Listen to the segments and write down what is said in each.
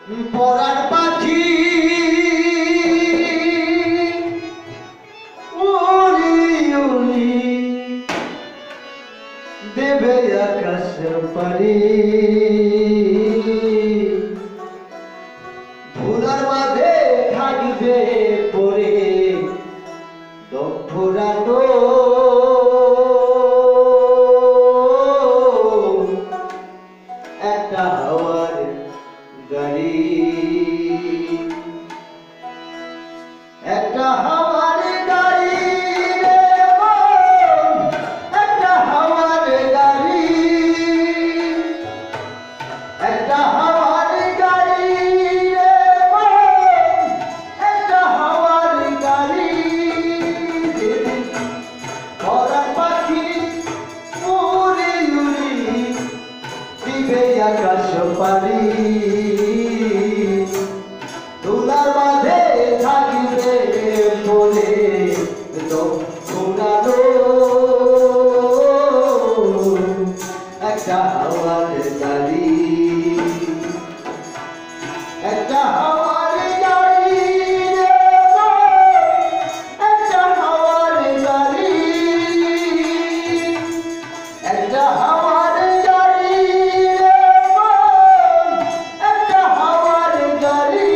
পরাণ পাখি উড়ি উড়ি দেবে আকাশ পারি ভোলার মাঝে থাকবে পরে দক্ষরানো একটা হাওয়ার গাড়ি একটা হাওয়ার গাড়ি রে মন, একটা হাওয়ার গাড়ি একটা হাওয়ার গাড়ি রে মন, একটা হাওয়ার গাড়ি পরাণ পাখি উড়ি উড়ি দিবে আকাশ পারি তোলার মাঝে থাকিবে বলে দক্ষরানো একটা হাওয়ার গাড়ি একটা হাওয়ার গাড়ি রে মন, একটা হাওয়ার গাড়ি একটা হাওয়ার গাড়ি রে মন, একটা হাওয়ার গাড়ি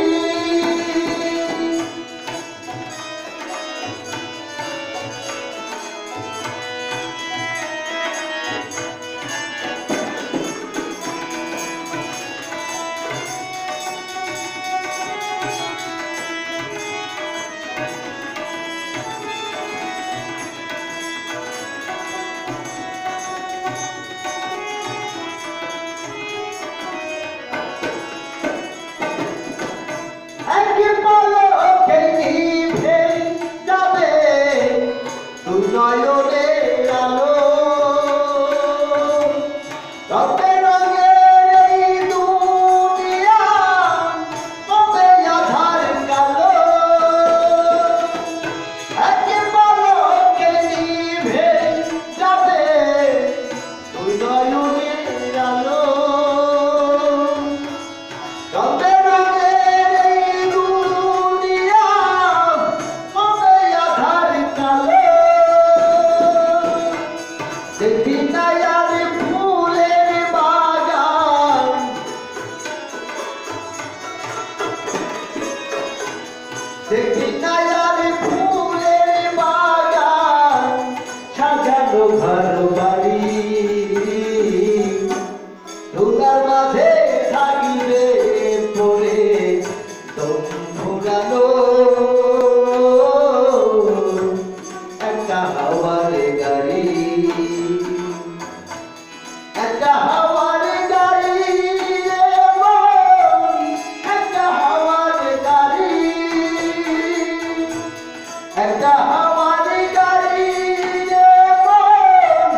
একই পলকে নিভে যাবে তুই নয়নের আলো রঙে রঙে এই দুনিয়া হবে আঁধার কালো একই পলকে নিভে যাবে তুই নয়নের আলো রঙে রঙে এই দুনিয়া হবে আঁধার কালো দেখি না আর ফুলের বাগান দেখি না আর ফুলের বাগান সাজানো ঘর বাড়ি ধুলার মাঝে থাকিবে পরে দক্ষরানো একটা হাওয়ার গাড়ি একটা হাওয়ার গাড়ি রে মন, একটা হাওয়ার গাড়ি একটা হাওয়ার গাড়ি রে মন,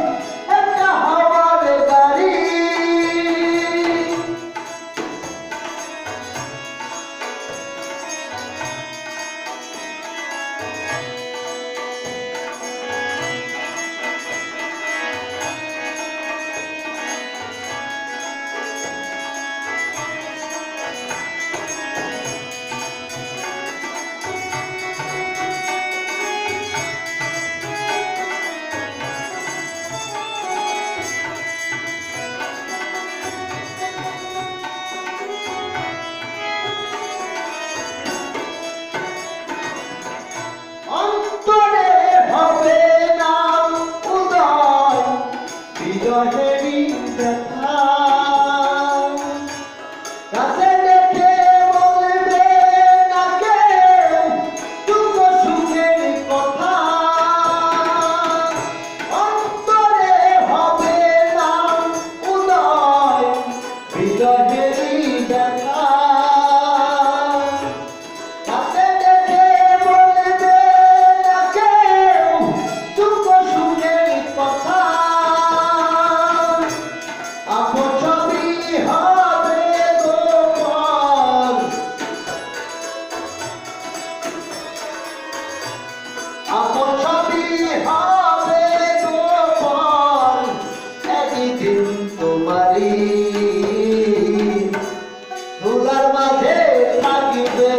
মাঝে থাকিবে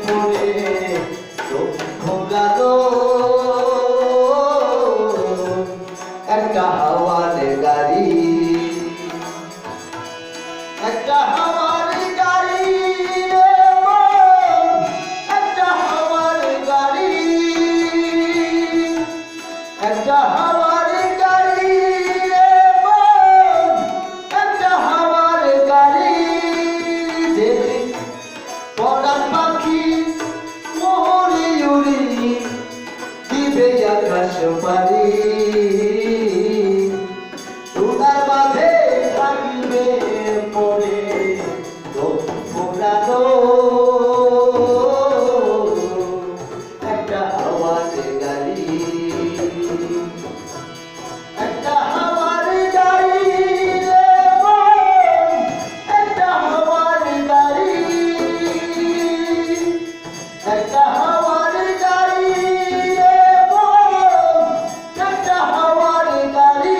পড়ে দুঃখ গালো একটা হাওয়ার গাড়ি একটা হাওয়ার গাড়ি রে মন, একটা হাওয়ার গাড়ি একটা হাওয়ার গাড়ি রে মন, একটা হাওয়ার গাড়ি যেদিন পরাণ পাখি উড়ি উড়ি দিবে আকাশ পারি দুনার মাঝে থাকিবে পড়ে পুরানো একটা হাওয়ার গাড়ি একটা হাওয়ার গাড়ি রে মন, একটা হাওয়ার গাড়ি একটা হাওয়ার গাড়ি রে মন, একটা হাওয়ার গাড়ি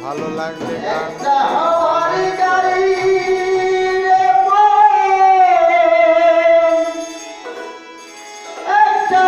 ভালো লাগলে গান একটা হাওয়ার গাড়ি রে মন, একটা